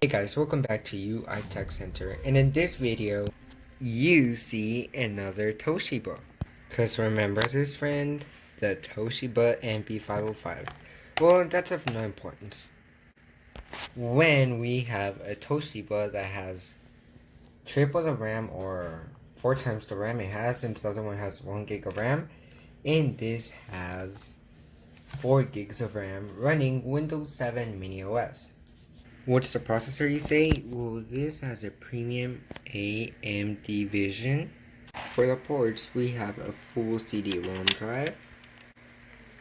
Hey guys, welcome back to UI Tech Center, and in this video you see another Toshiba. Cause remember this friend, the Toshiba MP505. Well, that's of no importance. When we have a Toshiba that has triple the RAM or 4 times the RAM it has, since the other one has 1 gig of RAM, and this has 4 gigs of RAM running Windows 7 Mini OS. What's the processor, you say? Well, this has a premium AMD Vision. For the ports, we have a full CD-ROM drive,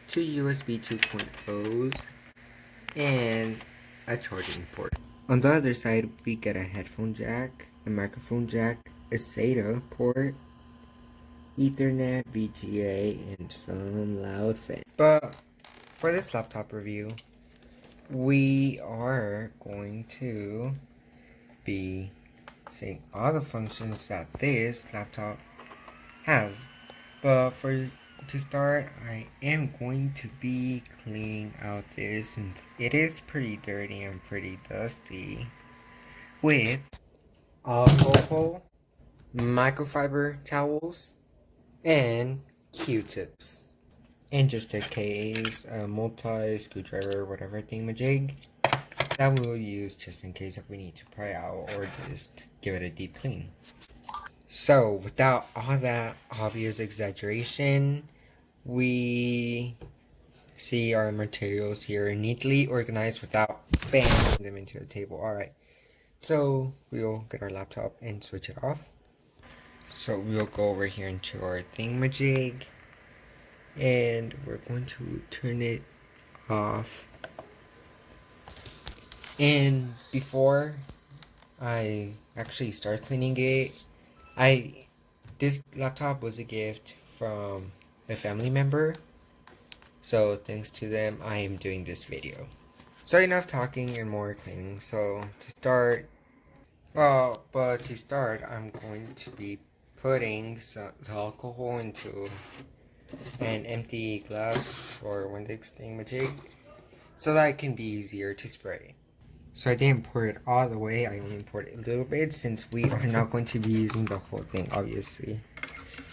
2 USB 2.0s, and a charging port. On the other side, we get a headphone jack, a microphone jack, a SATA port, Ethernet, VGA, and some loud fan. But for this laptop review, we are going to be seeing all the functions that this laptop has. But to start, I am going to be cleaning out this since it is pretty dirty and pretty dusty with alcohol, microfiber towels, and Q-tips. And just a case, a multi-screwdriver, whatever thingamajig that we'll use just in case if we need to pry out or just give it a deep clean. So without all that obvious exaggeration, we see our materials here neatly organized without banging them into the table. Alright, so we'll get our laptop and switch it off. So we'll go over here into our thingamajig and we're going to turn it off. And before I actually start cleaning it, this laptop was a gift from a family member, so thanks to them I am doing this video. So enough talking and more cleaning. So to start, I'm going to be putting some alcohol into an empty glass or Windex thingamajig so that it can be easier to spray. So I didn't pour it all the way, I only poured it a little bit since we are not going to be using the whole thing, obviously.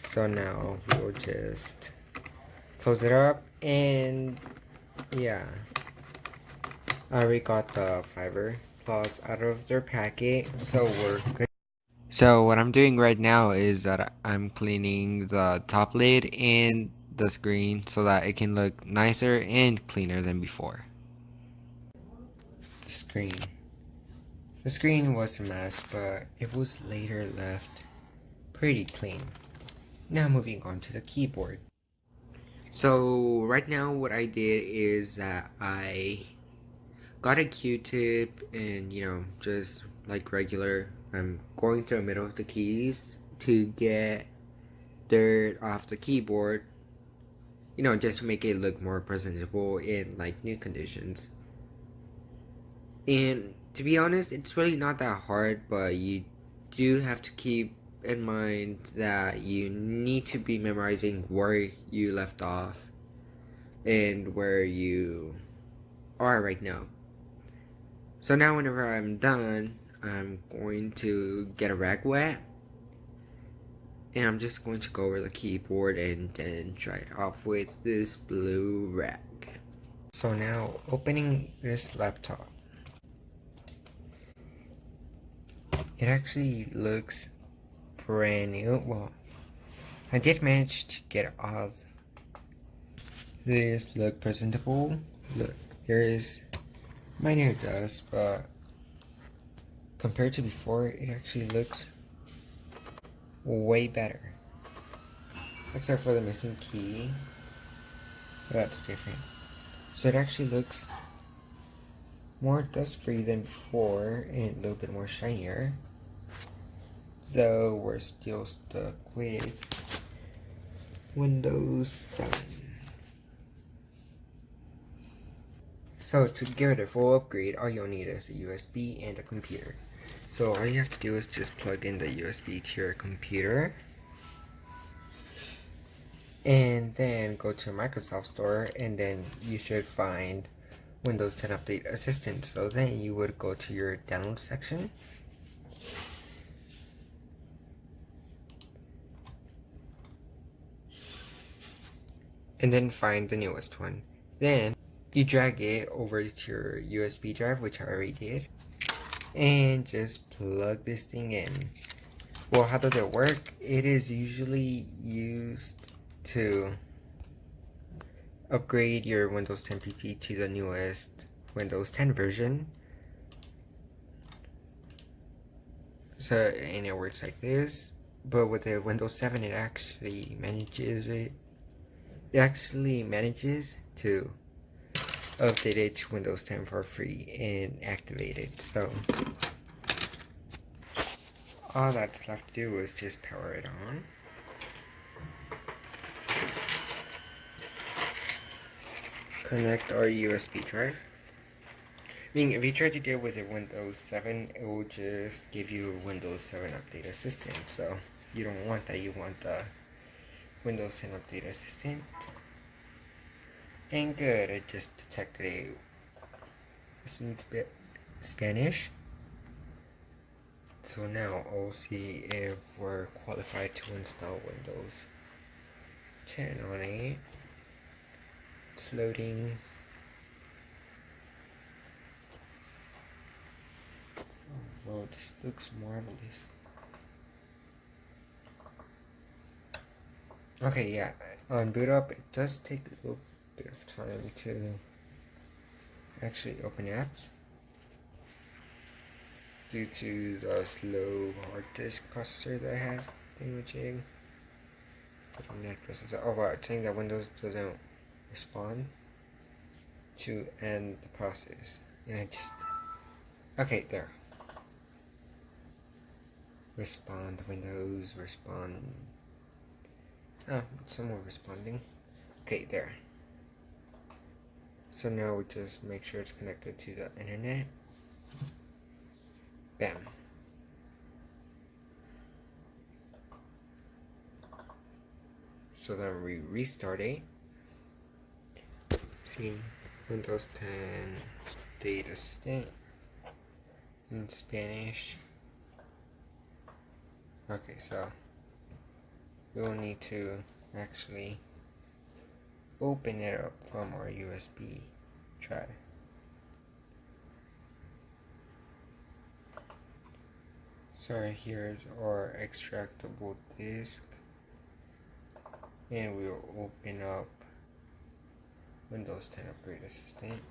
So now we'll just close it up, and yeah. I already got the fiber claws out of their packet, so we're good. So what I'm doing right now is that I'm cleaning the top lid and the screen so that it can look nicer and cleaner than before. The screen. The screen was a mess, but it was later left pretty clean. Now moving on to the keyboard. So right now what I did is that I got a Q-tip and just like regular, I'm going through the middle of the keys to get dirt off the keyboard, just to make it look more presentable in like new conditions. And to be honest, it's really not that hard, but you do have to keep in mind that you need to be memorizing where you left off and where you are right now. So now whenever I'm done, I'm going to get a rag wet and I'm just going to go over the keyboard and then dry it off with this blue rag. So now opening this laptop, it actually looks brand new. Well, I did manage to get all this look presentable. Look, there is minor dust, but compared to before, it actually looks way better. Except for the missing key. That's different. So it actually looks more dust-free than before and a little bit more shinier. Though we're still stuck with Windows 7. So to give it a full upgrade, all you'll need is a USB and a computer. So all you have to do is just plug in the USB to your computer. And then go to Microsoft Store, and then you should find Windows 10 Update Assistant. So then you would go to your download section. And then find the newest one. Then you drag it over to your USB drive, which I already did. And just plug this thing in. Well, how does it work? It is usually used to upgrade your Windows 10 PC to the newest Windows 10 version. So, and it works like this. But with the Windows 7, it actually manages to update it to Windows 10 for free and activate it. So all that's left to do is just power it on. Connect our USB drive. I mean, if you try to deal with a Windows 7, it will just give you a Windows 7 Update Assistant. So you don't want that. You want the Windows 10 Update Assistant. And good, it just detected it's in Spanish. So now I'll see if we're qualified to install Windows 10 on it. It's loading. Oh, well, this looks marvelous. Okay, yeah, on boot up, it does take a little bit of time to actually open apps due to the slow hard disk processor that it has thingamajig. Net processor. Oh wow, it's saying that Windows doesn't respond to end the process. And I just okay, there. Respond Windows, respond. Oh, it's somewhere responding. Okay, there. So now we just make sure it's connected to the internet. Bam. So then we restart it. See, Windows 10 Data Assistant in Spanish. Okay, so we will need to actually open it up from our USB drive. So here's our extractable disk, and we'll open up Windows 10 Upgrade Assistant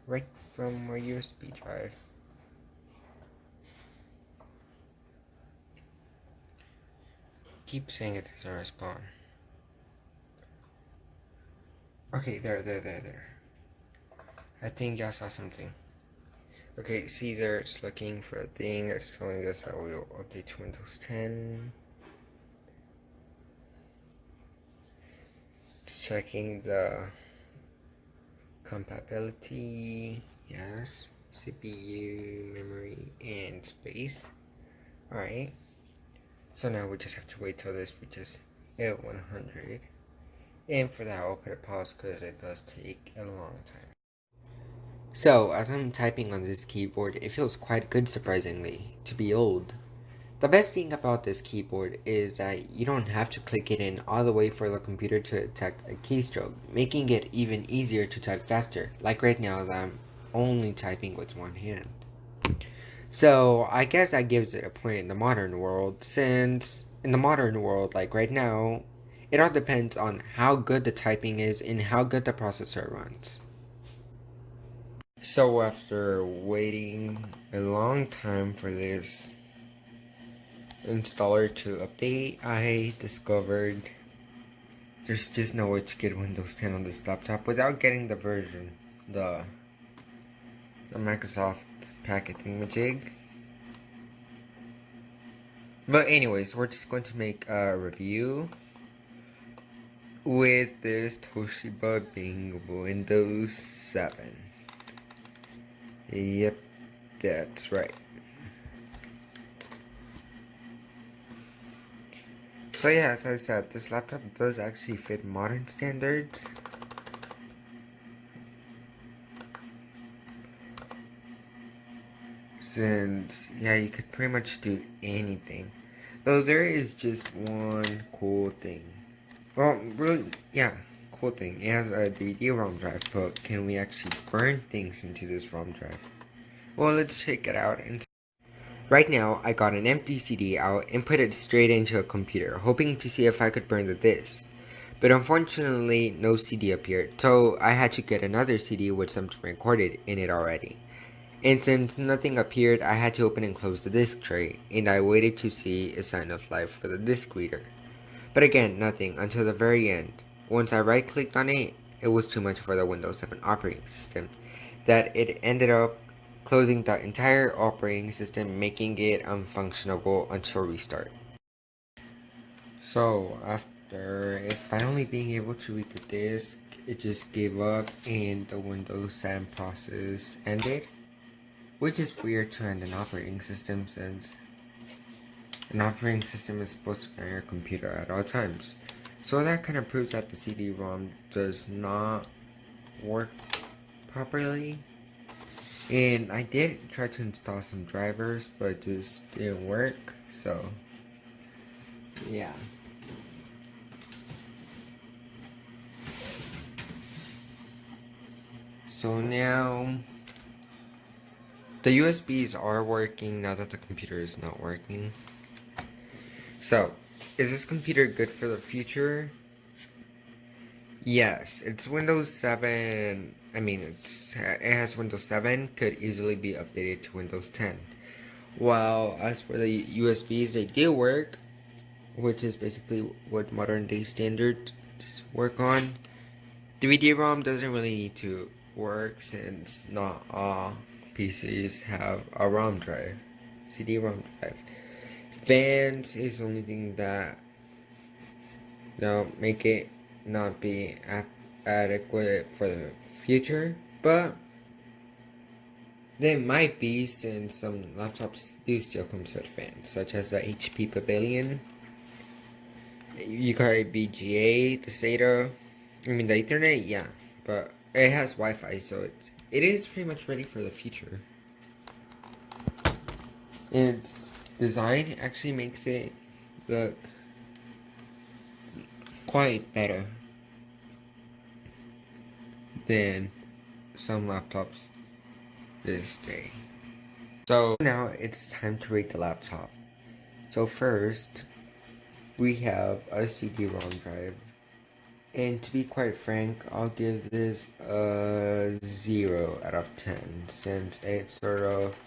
right from our USB drive. Keep saying it doesn't respond. Okay, there. I think y'all saw something. Okay, see there, it's looking for a thing. It's telling us that we'll update to Windows 10. Checking the compatibility. Yes. CPU, memory, and space. Alright. So now we just have to wait till this reaches 100. And for that, I'll put a pause because it does take a long time. So, as I'm typing on this keyboard, it feels quite good surprisingly, to be old. The best thing about this keyboard is that you don't have to click it in all the way for the computer to detect a keystroke, making it even easier to type faster, like right now as I'm only typing with one hand. So, I guess that gives it a point in the modern world, since in the modern world, like right now, it all depends on how good the typing is and how good the processor runs. So after waiting a long time for this installer to update, I discovered there's just no way to get Windows 10 on this laptop without getting the version, the Microsoft packet thingamajig. But anyways, we're just going to make a review with this Toshiba being Windows 7. Yep, that's right. So yeah, as I said, this laptop does actually fit modern standards. since yeah, you could pretty much do anything. Though there is just one cool thing. Well, really, yeah, cool thing. It has a DVD-ROM drive, but can we actually burn things into this ROM drive? Well, let's check it out. And right now, I got an empty CD out and put it straight into a computer, hoping to see if I could burn the disc. But unfortunately, no CD appeared, so I had to get another CD with something recorded in it already. And since nothing appeared, I had to open and close the disk tray, and I waited to see a sign of life for the disk reader. But again, nothing until the very end. Once I right-clicked on it, it was too much for the Windows 7 operating system, that it ended up closing the entire operating system, making it unfunctionable until restart. So, after it finally being able to read the disk, it just gave up and the Windows 7 process ended. Which is weird to end an operating system since an operating system is supposed to be on your computer at all times. So that kind of proves that the CD-ROM does not work properly. And I did try to install some drivers, but it just didn't work. So, yeah. So now, the USBs are working now that the computer is not working. So, is this computer good for the future? Yes, it's Windows 7. I mean, it has Windows 7, could easily be updated to Windows 10. While as for the USBs, they do work, which is basically what modern day standards work on. DVD-ROM doesn't really need to work since not all PCs have a ROM drive, CD-ROM drive. Fans is the only thing that make it not be adequate for the future, but they might be since some laptops do still come with fans, such as the HP Pavilion. You carry BGA, the SATA, the Ethernet, yeah, but it has Wi-Fi, so it is pretty much ready for the future. Its design actually makes it look quite better than some laptops this day. So now it's time to rate the laptop. So first, we have a CD-ROM drive. And to be quite frank, I'll give this a 0 out of 10 since it sort of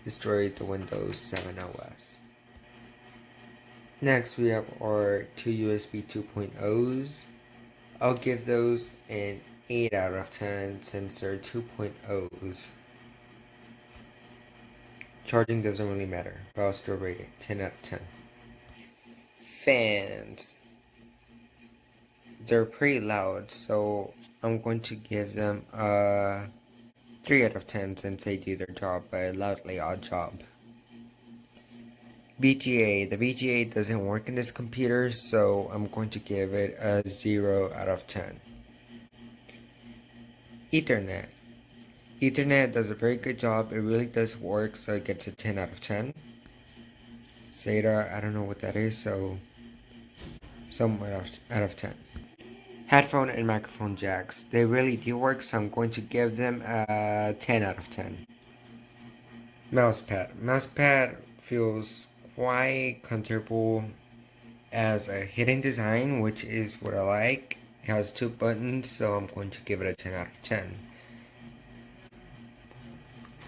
destroyed the Windows 7 OS. Next, we have our two USB 2.0s. I'll give those an 8 out of 10 since they're 2.0s. Charging doesn't really matter, but I'll still rate it 10 out of 10. Fans. They're pretty loud, so I'm going to give them a 3 out of 10 since they do their job, but a loudly odd job. BGA. The BGA doesn't work in this computer, so I'm going to give it a 0 out of 10. Ethernet. Ethernet does a very good job. It really does work, so it gets a 10 out of 10. SATA, I don't know what that is, so somewhat out of 10. Headphone and microphone jacks. They really do work, so I'm going to give them a 10 out of 10. Mousepad. Mousepad feels quite comfortable as a hidden design, which is what I like. It has 2 buttons, so I'm going to give it a 10 out of 10.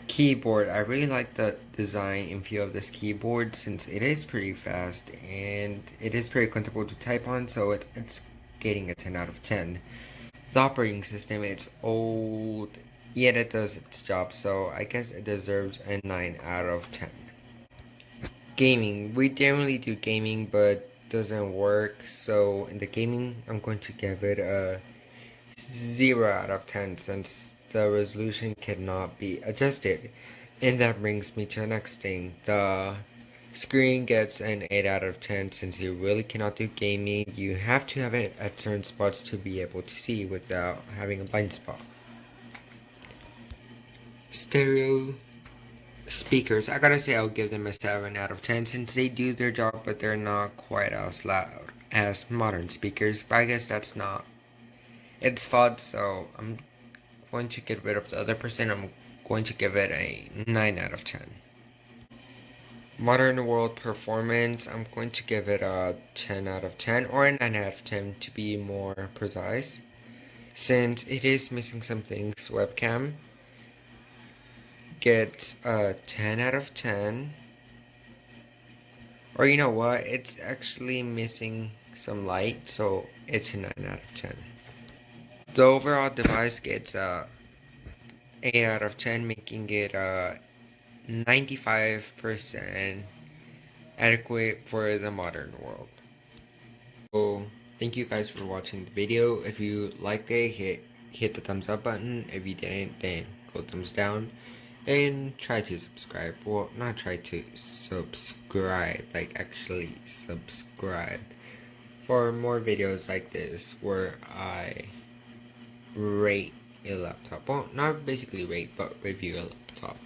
Keyboard. I really like the design and feel of this keyboard since it is pretty fast and it is pretty comfortable to type on, so it's getting a 10 out of 10. The operating system, it's old, yet it does its job, so I guess it deserves a 9 out of 10. Gaming. We generally do gaming, but doesn't work, so in the gaming, I'm going to give it a 0 out of 10 since the resolution cannot be adjusted. And that brings me to the next thing. The screen gets an 8 out of 10 since you really cannot do gaming. You have to have it at certain spots to be able to see without having a blind spot. Stereo Speakers, I gotta say I'll give them a 7 out of 10 since they do their job, but they're not quite as loud as modern speakers. But I guess that's not its fault, so I'm going to get rid of the other percent. I'm going to give it a 9 out of 10. Modern world performance, I'm going to give it a 10 out of 10 or a 9 out of 10 to be more precise. Since it is missing some things, webcam gets a 10 out of 10. Or you know what, it's actually missing some light, so it's a 9 out of 10. The overall device gets a 8 out of 10, making it a 95% adequate for the modern world. So thank you guys for watching the video. If you liked it, hit the thumbs up button. If you didn't, then go thumbs down. And try to subscribe. Well, not try to subscribe, like actually subscribe for more videos like this where I rate a laptop. Well, not basically rate, but review a laptop.